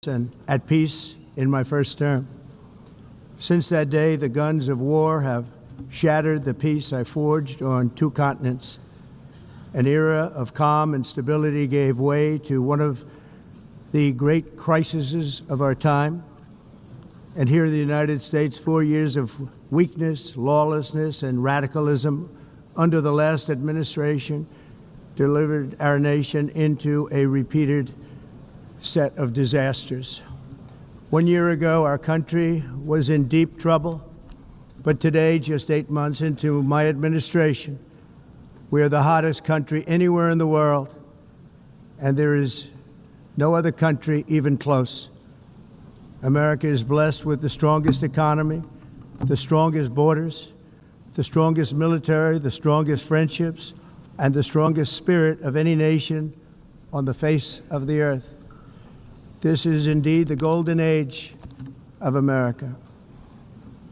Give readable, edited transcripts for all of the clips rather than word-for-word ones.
and at peace in my first term. Since that day, the guns of war have shattered the peace I forged on two continents. An era of calm and stability gave way to one of the great crises of our time. And here in the United States, 4 years of weakness, lawlessness, and radicalism under the last administration delivered our nation into a repeated set of disasters. 1 year ago, our country was in deep trouble, but today, just 8 months into my administration, we are the hottest country anywhere in the world, and there is no other country even close. America is blessed with the strongest economy, the strongest borders, the strongest military, the strongest friendships, and the strongest spirit of any nation on the face of the earth. This is indeed the golden age of America.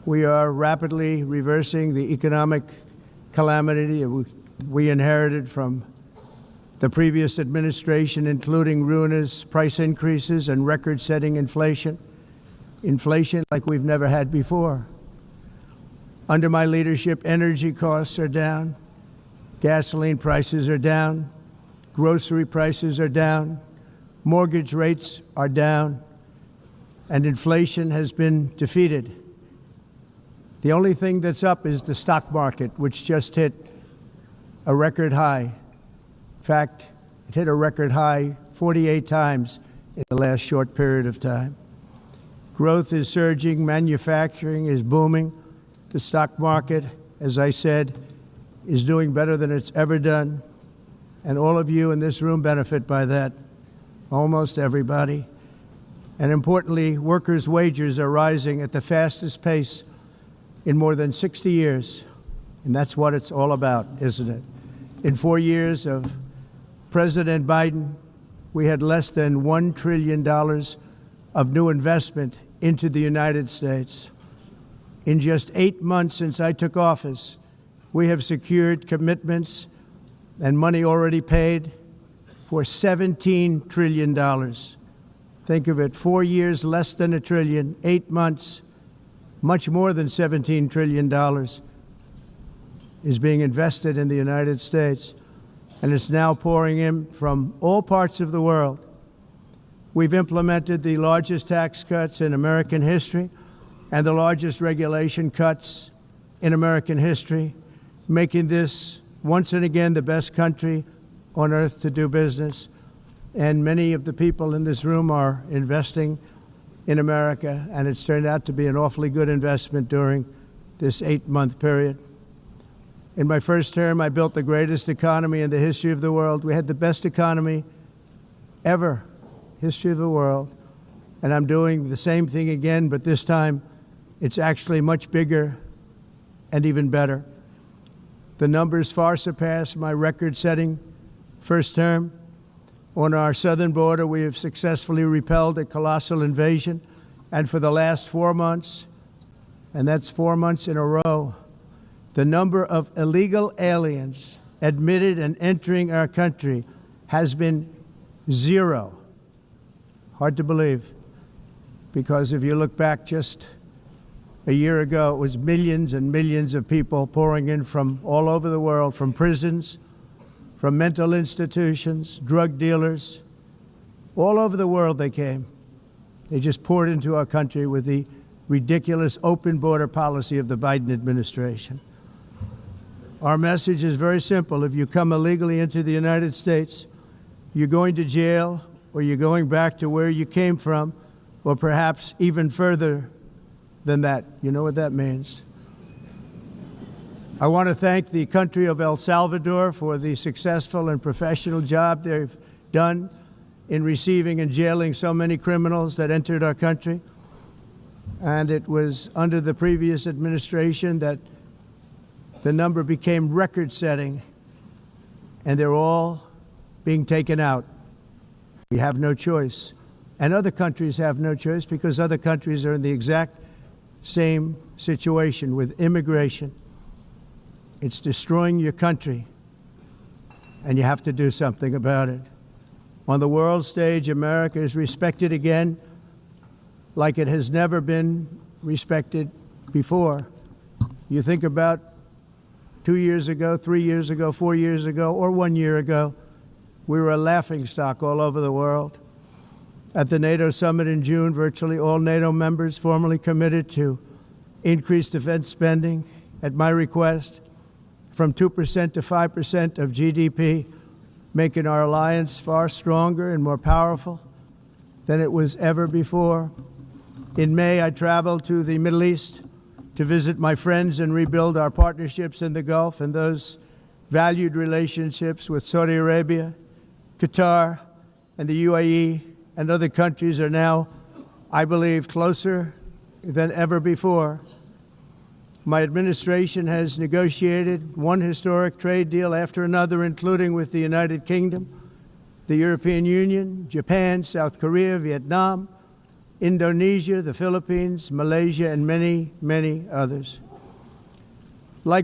We are rapidly reversing the economic calamity we inherited from the previous administration, including ruinous price increases and record-setting inflation like we've never had before. Under my leadership, energy costs are down, gasoline prices are down, grocery prices are down, mortgage rates are down, and inflation has been defeated. The only thing that's up is the stock market, which just hit a record high. In fact, it hit a record high 48 times in the last short period of time. Growth is surging, manufacturing is booming. The stock market, as I said, is doing better than it's ever done. And all of you in this room benefit by that, almost everybody. And importantly, workers' wages are rising at the fastest pace in more than 60 years. And that's what it's all about, isn't it? In 4 years of President Biden, we had less than $1 trillion of new investment into the United States. In just 8 months since I took office, we have secured commitments and money already paid for $17 trillion. Think of it, 4 years, less than $1 trillion, 8 months, much more than $17 trillion is being invested in the United States, and it's now pouring in from all parts of the world. We've implemented the largest tax cuts in American history and the largest regulation cuts in American history, making this once and again the best country on earth to do business. And many of the people in this room are investing in America, and it's turned out to be an awfully good investment during this 8-month period. In my first term, I built the greatest economy in the history of the world. We had the best economy ever, history of the world. And I'm doing the same thing again, but this time it's actually much bigger and even better. The numbers far surpass my record-setting first term. On our southern border, we have successfully repelled a colossal invasion. And for the last 4 months, and that's 4 months in a row, the number of illegal aliens admitted and entering our country has been 0. Hard to believe, because if you look back just a year ago, it was millions and millions of people pouring in from all over the world, from prisons, from mental institutions, drug dealers. All over the world they came. They just poured into our country with the ridiculous open border policy of the Biden administration. Our message is very simple. If you come illegally into the United States, you're going to jail, or you're going back to where you came from, or perhaps even further than that. You know what that means. I want to thank the country of El Salvador for the successful and professional job they've done in receiving and jailing so many criminals that entered our country. And it was under the previous administration that the number became record-setting, and they're all being taken out. We have no choice. And other countries have no choice, because other countries are in the exact same situation with immigration. It's destroying your country, and you have to do something about it. On the world stage, America is respected again like it has never been respected before. You think about 2 years ago, 3 years ago, 4 years ago, or 1 year ago, we were a laughingstock all over the world. At the NATO summit in June, virtually all NATO members formally committed to increase defense spending at my request from 2% to 5% of GDP, making our alliance far stronger and more powerful than it was ever before. In May, I traveled to the Middle East to visit my friends and rebuild our partnerships in the Gulf, and those valued relationships with Saudi Arabia, Qatar, and the UAE and other countries are now, I believe, closer than ever before. My administration has negotiated one historic trade deal after another, including with the United Kingdom, the European Union, Japan, South Korea, Vietnam, Indonesia, the Philippines, Malaysia, and many, many others.